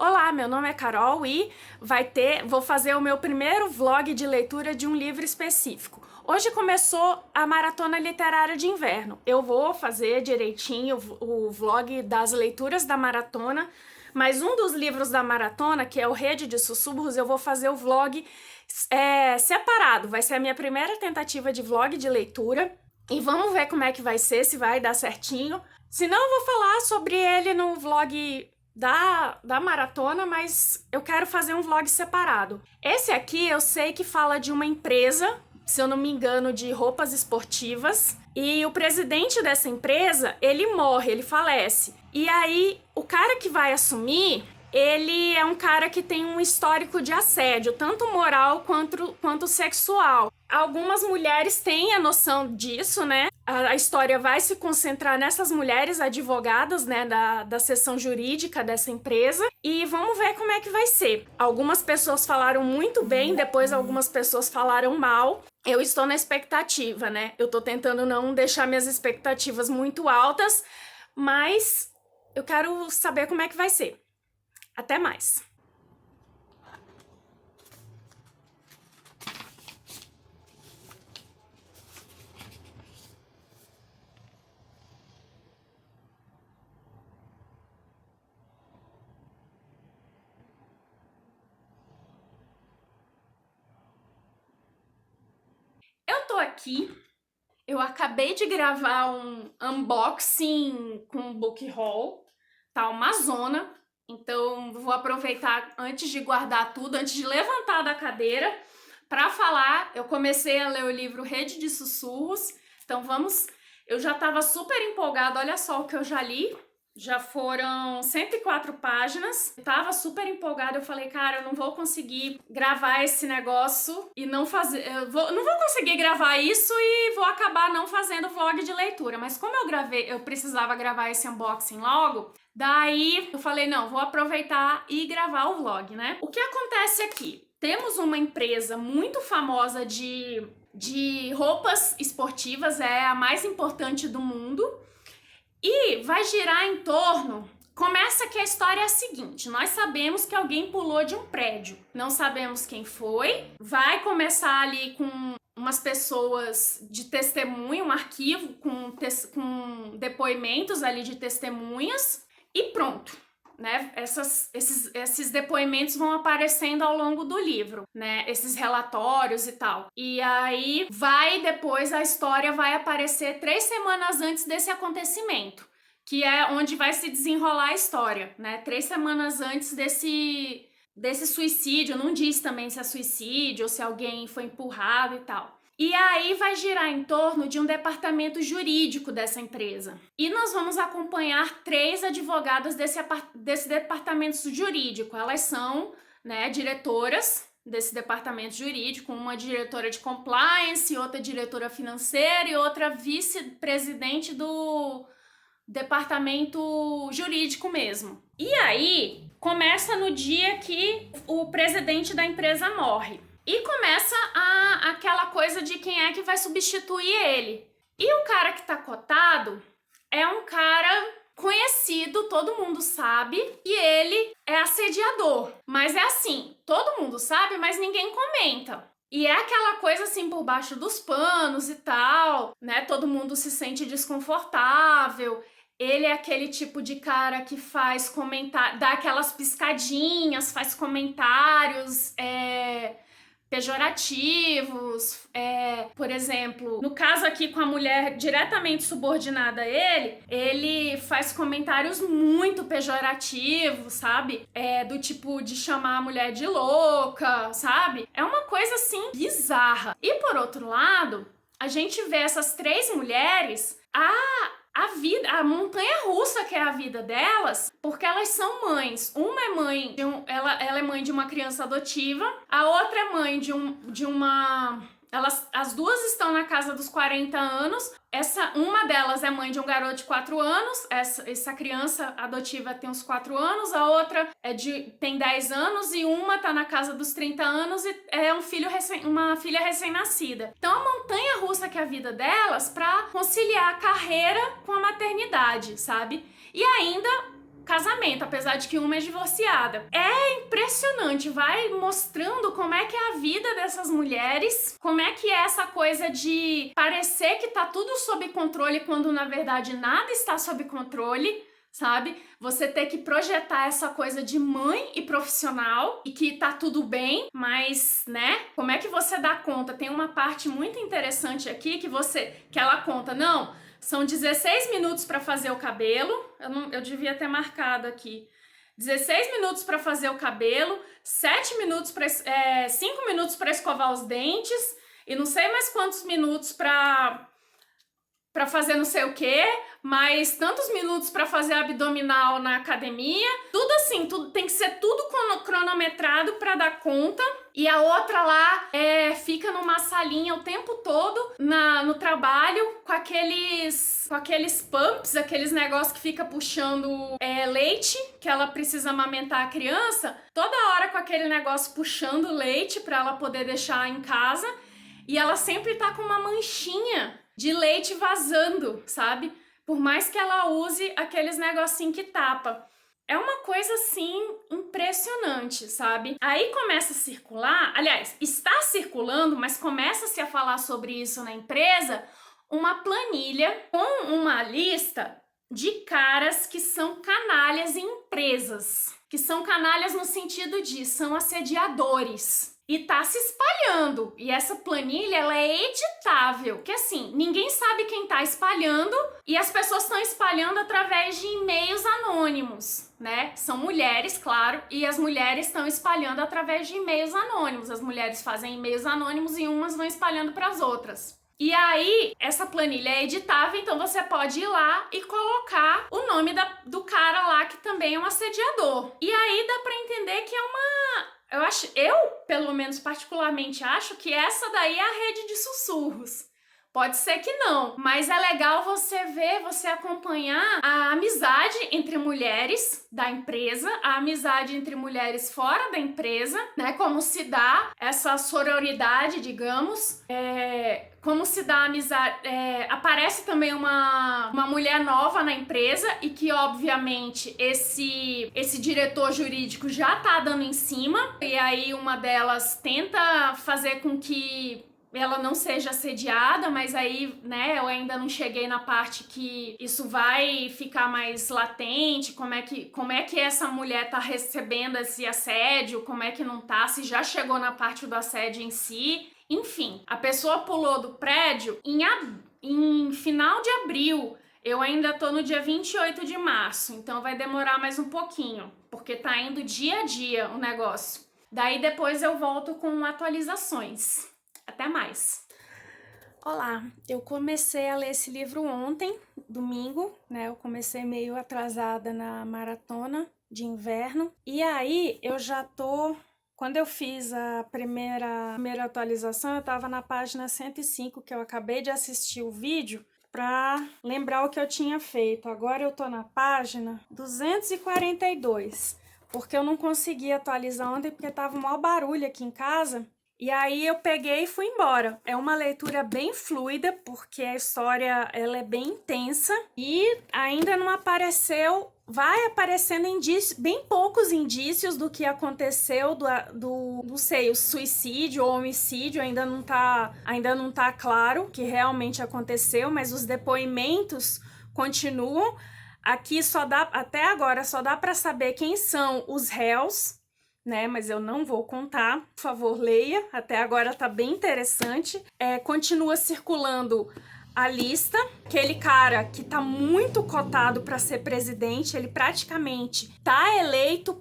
Olá, meu nome é Carol e vou fazer o meu primeiro vlog de leitura de um livro específico. Hoje começou a Maratona Literária de Inverno. Eu vou fazer direitinho o vlog das leituras da maratona, mas um dos livros da maratona, que é o Rede de Sussurros, eu vou fazer o vlog separado. Vai ser a minha primeira tentativa de vlog de leitura e vamos ver como é que vai ser, se vai dar certinho. Se não, eu vou falar sobre ele no vlog da maratona, mas eu quero fazer um vlog separado. Esse aqui eu sei que fala de uma empresa, se eu não me engano, de roupas esportivas, e o presidente dessa empresa, ele morre, ele falece. E aí, o cara que vai assumir, ele é um cara que tem um histórico de assédio, tanto moral quanto sexual. Algumas mulheres têm a noção disso, né? A história vai se concentrar nessas mulheres advogadas, né, da seção jurídica dessa empresa, e vamos ver como é que vai ser. Algumas pessoas falaram muito bem, depois algumas pessoas falaram mal. Eu estou na expectativa, né? Eu tô tentando não deixar minhas expectativas muito altas, mas eu quero saber como é que vai ser. Até mais! Eu tô aqui, eu acabei de gravar um unboxing com um book haul, tá uma zona, então vou aproveitar antes de guardar tudo, antes de levantar da cadeira, pra falar. Eu comecei a ler o livro Rede de Sussurros, então eu já tava super empolgada, olha só o que eu já li. Já foram 104 páginas, eu tava super empolgada, eu falei, cara, eu não vou conseguir gravar esse negócio e não fazer, não vou conseguir gravar isso e vou acabar não fazendo vlog de leitura, mas como eu precisava gravar esse unboxing logo, daí eu falei, não, vou aproveitar e gravar o vlog, né? O que acontece aqui? Temos uma empresa muito famosa de roupas esportivas, é a mais importante do mundo, e vai girar em torno... Começa que a história é a seguinte, nós sabemos que alguém pulou de um prédio, não sabemos quem foi, vai começar ali com umas pessoas de testemunho, um arquivo com depoimentos ali de testemunhas e pronto, né? Esses depoimentos vão aparecendo ao longo do livro, né? Esses relatórios e tal. E aí depois a história vai aparecer 3 semanas antes desse acontecimento, que é onde vai se desenrolar a história, né? 3 semanas antes desse suicídio, não diz também se é suicídio ou se alguém foi empurrado e tal. E aí vai girar em torno de um departamento jurídico dessa empresa. E nós vamos acompanhar 3 advogadas desse departamento jurídico. Elas são, né, diretoras desse departamento jurídico, uma diretora de compliance, outra diretora financeira e outra vice-presidente do departamento jurídico mesmo. E aí começa no dia que o presidente da empresa morre. E começa aquela coisa de quem é que vai substituir ele. E o cara que tá cotado é um cara conhecido, todo mundo sabe, e ele é assediador. Mas é assim, todo mundo sabe, mas ninguém comenta. E é aquela coisa assim por baixo dos panos e tal, né? Todo mundo se sente desconfortável. Ele é aquele tipo de cara que faz comentários, dá aquelas piscadinhas, faz comentários pejorativos, por exemplo, no caso aqui com a mulher diretamente subordinada a ele faz comentários muito pejorativos, sabe? Do tipo de chamar a mulher de louca, sabe? É uma coisa assim bizarra. E por outro lado, a gente vê essas 3 mulheres, a montanha-russa que é a vida delas, porque elas são mães. Uma é mãe ela é mãe de uma criança adotiva, a outra é mãe de uma... As duas estão na casa dos 40 anos. Uma delas é mãe de um garoto de 4 anos. Essa criança adotiva tem uns 4 anos. A outra tem 10 anos. E uma tá na casa dos 30 anos e é uma filha recém-nascida. Então a montanha-russa que é a vida delas pra conciliar a carreira com a maternidade, sabe? E ainda casamento, apesar de que uma é divorciada. É impressionante, vai mostrando como é que é a vida dessas mulheres, como é que é essa coisa de parecer que tá tudo sob controle quando na verdade nada está sob controle, sabe? Você ter que projetar essa coisa de mãe e profissional e que tá tudo bem, mas, né? Como é que você dá conta? Tem uma parte muito interessante aqui que ela conta, não, são 16 minutos para fazer o cabelo, eu devia ter marcado aqui. 16 minutos para fazer o cabelo, 5 minutos para escovar os dentes e não sei mais quantos minutos para fazer não sei o que, mais tantos minutos para fazer abdominal na academia, tudo assim, tudo tem que ser tudo cronometrado para dar conta. E a outra lá fica numa salinha o tempo todo no trabalho com aqueles pumps, aqueles negócios que fica puxando leite, que ela precisa amamentar a criança, toda hora com aquele negócio puxando leite para ela poder deixar em casa, e ela sempre tá com uma manchinha de leite vazando, sabe? Por mais que ela use aqueles negocinho que tapa. É uma coisa, assim, impressionante, sabe? Aí começa a circular, aliás, está circulando, mas começa-se a falar sobre isso na empresa, uma planilha com uma lista de caras que são canalhas em empresas. Que são canalhas no sentido de são assediadores. E tá se espalhando. E essa planilha, ela é editável. Que assim, ninguém sabe quem tá espalhando e as pessoas estão espalhando através de e-mails anônimos, né? São mulheres, claro, e as mulheres estão espalhando através de e-mails anônimos. As mulheres fazem e-mails anônimos e umas vão espalhando para as outras. E aí, essa planilha é editável, então você pode ir lá e colocar o nome do cara lá que também é um assediador. E aí dá pra entender que é uma... Eu, pelo menos particularmente, acho que essa daí é a rede de sussurros. Pode ser que não, mas é legal você ver, você acompanhar a amizade entre mulheres da empresa, a amizade entre mulheres fora da empresa, né? Como se dá essa sororidade, digamos, como se dá a amizade. Aparece também uma mulher nova na empresa e que, obviamente, esse diretor jurídico já tá dando em cima, e aí uma delas tenta fazer com que ela não seja assediada, mas aí, né, eu ainda não cheguei na parte que isso vai ficar mais latente, como é que essa mulher tá recebendo esse assédio, como é que não tá, se já chegou na parte do assédio em si. Enfim, a pessoa pulou do prédio em final de abril. Eu ainda tô no dia 28 de março, então vai demorar mais um pouquinho, porque tá indo dia a dia o negócio. Daí depois eu volto com atualizações. Até mais! Olá, eu comecei a ler esse livro ontem, domingo, né? Eu comecei meio atrasada na maratona de inverno. E aí eu já tô... Quando eu fiz a primeira atualização, eu tava na página 105, que eu acabei de assistir o vídeo para lembrar o que eu tinha feito. Agora eu tô na página 242, porque eu não consegui atualizar ontem porque tava um maior barulho aqui em casa. E aí eu peguei e fui embora. É uma leitura bem fluida, porque a história ela é bem intensa e ainda não apareceu, vai aparecendo indícios, bem poucos indícios do que aconteceu, não sei, o suicídio ou homicídio, ainda não tá claro o que realmente aconteceu, mas os depoimentos continuam. Aqui até agora só dá para saber quem são os réus, né, mas eu não vou contar, por favor, leia, até agora tá bem interessante. Continua circulando a lista, aquele cara que tá muito cotado para ser presidente, ele praticamente tá eleito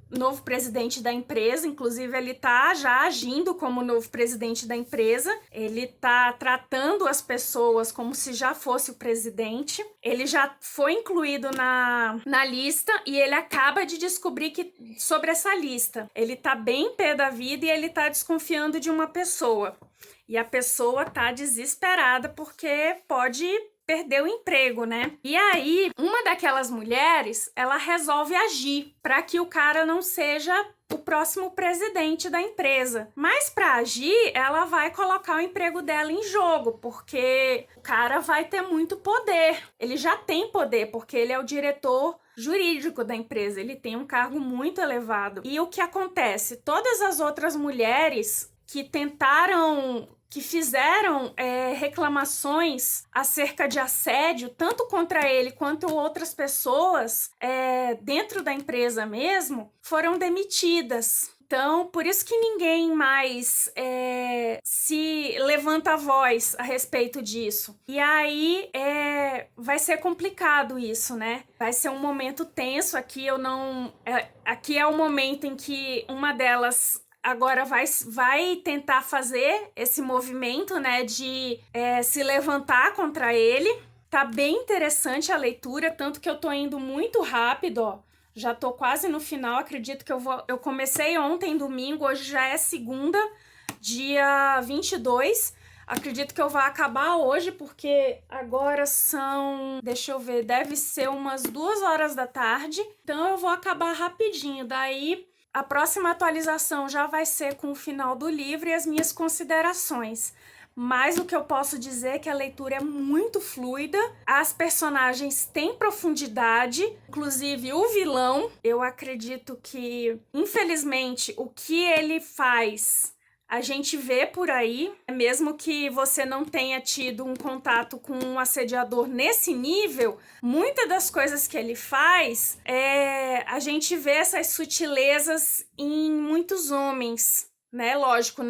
novo presidente da empresa, inclusive ele tá já agindo como novo presidente da empresa, ele tá tratando as pessoas como se já fosse o presidente, ele já foi incluído na lista e ele acaba de descobrir que sobre essa lista, ele tá bem pé da vida e ele tá desconfiando de uma pessoa. E a pessoa tá desesperada porque pode perder o emprego, né? E aí, uma daquelas mulheres, ela resolve agir para que o cara não seja o próximo presidente da empresa. Mas para agir, ela vai colocar o emprego dela em jogo, porque o cara vai ter muito poder. Ele já tem poder, porque ele é o diretor jurídico da empresa, ele tem um cargo muito elevado. E o que acontece? Todas as outras mulheres que fizeram reclamações acerca de assédio, tanto contra ele quanto outras pessoas dentro da empresa mesmo, foram demitidas. Então, por isso que ninguém mais se levanta a voz a respeito disso. E aí vai ser complicado isso, né? Vai ser um momento tenso. Aqui aqui é o momento em que uma delas agora vai tentar fazer esse movimento, né, de se levantar contra ele. Tá bem interessante a leitura, tanto que eu tô indo muito rápido, ó. Já tô quase no final, acredito que eu comecei ontem, domingo, hoje já é segunda, dia 22. Acredito que eu vou acabar hoje, porque agora são, deixa eu ver, deve ser umas 2 horas da tarde. Então eu vou acabar rapidinho, daí a próxima atualização já vai ser com o final do livro e as minhas considerações. Mas o que eu posso dizer é que a leitura é muito fluida, as personagens têm profundidade, inclusive o vilão, eu acredito que, infelizmente, o que ele faz a gente vê por aí, mesmo que você não tenha tido um contato com um assediador nesse nível, muitas das coisas que ele faz, a gente vê essas sutilezas em muitos homens, né? Lógico,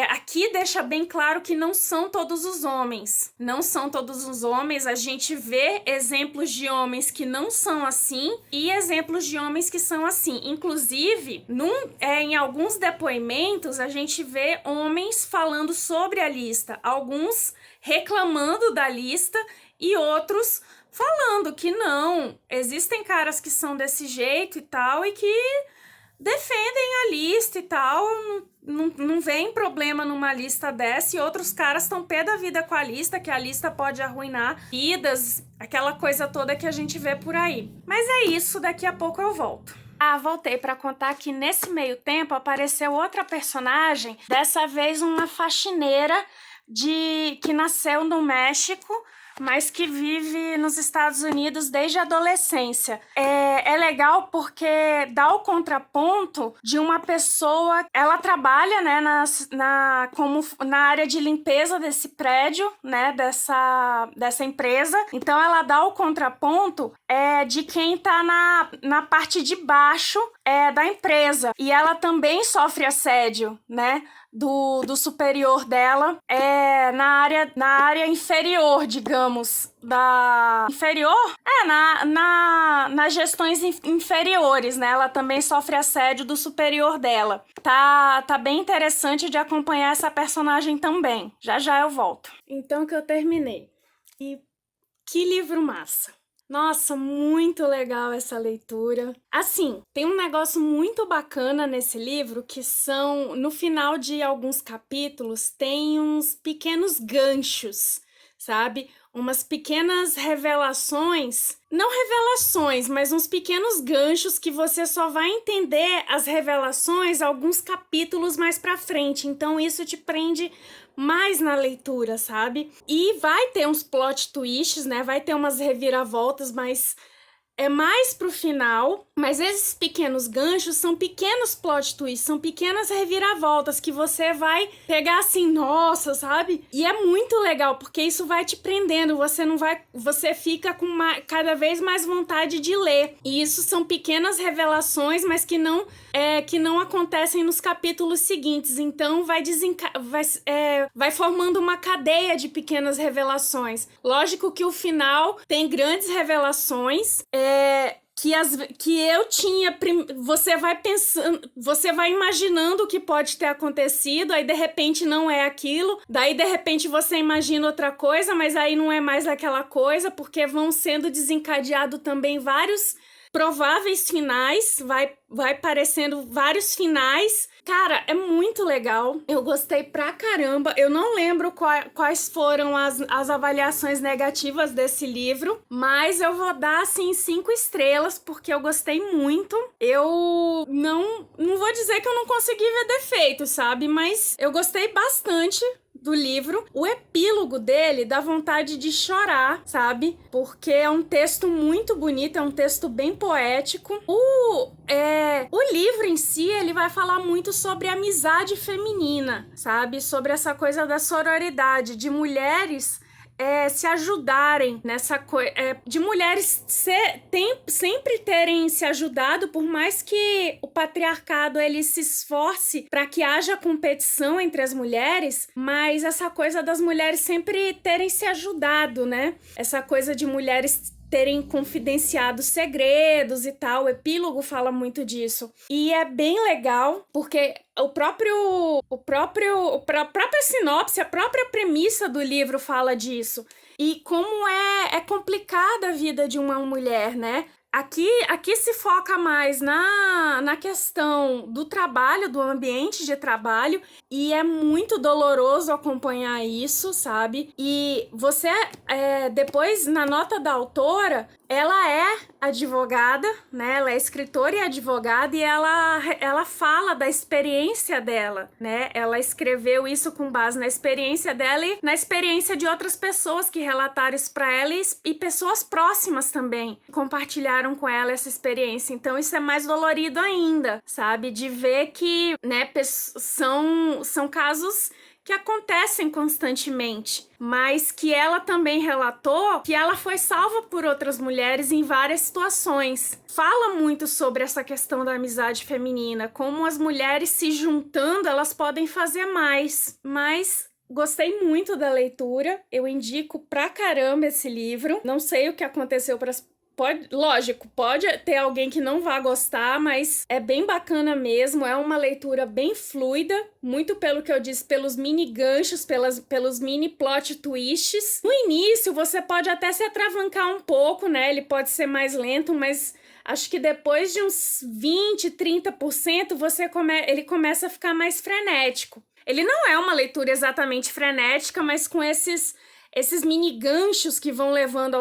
aqui deixa bem claro que não são todos os homens. Não são todos os homens. A gente vê exemplos de homens que não são assim e exemplos de homens que são assim. Inclusive, em alguns depoimentos, a gente vê homens falando sobre a lista. Alguns reclamando da lista e outros falando que não. Existem caras que são desse jeito e tal e que defendem a lista e tal, não vem problema numa lista dessa, e outros caras estão pé da vida com a lista, que a lista pode arruinar vidas, aquela coisa toda que a gente vê por aí. Mas é isso, daqui a pouco eu volto. Voltei para contar que nesse meio tempo apareceu outra personagem, dessa vez uma faxineira que nasceu no México, mas que vive nos Estados Unidos desde a adolescência. É legal porque dá o contraponto de uma pessoa, ela trabalha, né, na área de limpeza desse prédio, né, dessa empresa, então ela dá o contraponto de quem tá na parte de baixo da empresa, e ela também sofre assédio, né, do superior dela, na área inferior, digamos, inferior? Nas gestões inferiores, né? Ela também sofre assédio do superior dela. Tá bem interessante de acompanhar essa personagem também. Já já eu volto. Então que eu terminei. E que livro massa! Nossa, muito legal essa leitura. Assim, tem um negócio muito bacana nesse livro que no final de alguns capítulos, tem uns pequenos ganchos, sabe? Umas pequenas revelações, não revelações, mas uns pequenos ganchos que você só vai entender as revelações alguns capítulos mais pra frente. Então isso te prende mais na leitura, sabe? E vai ter uns plot twists, né? Vai ter umas reviravoltas, mas é mais pro final. Mas esses pequenos ganchos são pequenos plot twists, são pequenas reviravoltas que você vai pegar assim, nossa, sabe? E é muito legal, porque isso vai te prendendo, você fica com cada vez mais vontade de ler. E isso são pequenas revelações, mas que não acontecem nos capítulos seguintes. Então vai formando uma cadeia de pequenas revelações. Lógico que o final tem grandes revelações, que eu tinha, você vai pensando, você vai imaginando o que pode ter acontecido, aí de repente não é aquilo, daí de repente você imagina outra coisa, mas aí não é mais aquela coisa, porque vão sendo desencadeados também vários prováveis finais, vai parecendo vários finais. Cara, é muito legal. Eu gostei pra caramba. Eu não lembro quais foram as avaliações negativas desse livro, mas eu vou dar, assim, 5 estrelas, porque eu gostei muito. Eu não vou dizer que eu não consegui ver defeitos, sabe? Mas eu gostei bastante do livro. O epílogo dele dá vontade de chorar, sabe? Porque é um texto muito bonito, é um texto bem poético. O livro em si, ele vai falar muito sobre amizade feminina, sabe? Sobre essa coisa da sororidade, de mulheres se ajudarem nessa coisa, de mulheres sempre terem se ajudado, por mais que o patriarcado ele se esforce para que haja competição entre as mulheres, mas essa coisa das mulheres sempre terem se ajudado, né? Essa coisa de mulheres terem confidenciado segredos e tal. O epílogo fala muito disso. E é bem legal, porque a própria sinopse, a própria premissa do livro fala disso. E como é complicada a vida de uma mulher, né? Aqui se foca mais na questão do trabalho, do ambiente de trabalho, e é muito doloroso acompanhar isso, sabe? E você, depois, na nota da autora, ela é advogada, né? Ela é escritora e advogada, e ela fala da experiência dela, né? Ela escreveu isso com base na experiência dela e na experiência de outras pessoas que relataram isso pra ela e pessoas próximas também compartilharam com ela essa experiência. Então isso é mais dolorido ainda, sabe? De ver que, né, são casos que acontecem constantemente, mas que ela também relatou que ela foi salva por outras mulheres em várias situações. Fala muito sobre essa questão da amizade feminina, como as mulheres se juntando, elas podem fazer mais. Mas gostei muito da leitura, eu indico pra caramba esse livro. Não sei o que aconteceu para as lógico, pode ter alguém que não vá gostar, mas é bem bacana mesmo, é uma leitura bem fluida, muito pelo que eu disse, pelos mini ganchos, pelos mini plot twists. No início, você pode até se atravancar um pouco, né? Ele pode ser mais lento, mas acho que depois de uns 20, 30%, ele começa a ficar mais frenético. Ele não é uma leitura exatamente frenética, mas com esses mini ganchos que vão levando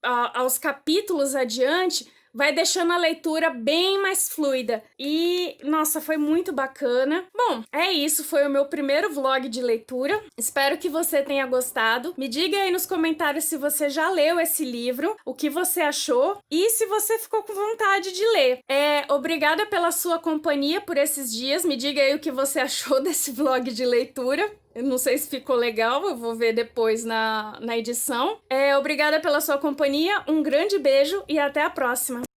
aos capítulos adiante, vai deixando a leitura bem mais fluida. E, nossa, foi muito bacana. Bom, é isso, foi o meu primeiro vlog de leitura. Espero que você tenha gostado. Me diga aí nos comentários se você já leu esse livro, o que você achou e se você ficou com vontade de ler. Obrigada pela sua companhia por esses dias. Me diga aí o que você achou desse vlog de leitura. Eu não sei se ficou legal, eu vou ver depois na edição. Obrigada pela sua companhia, um grande beijo e até a próxima!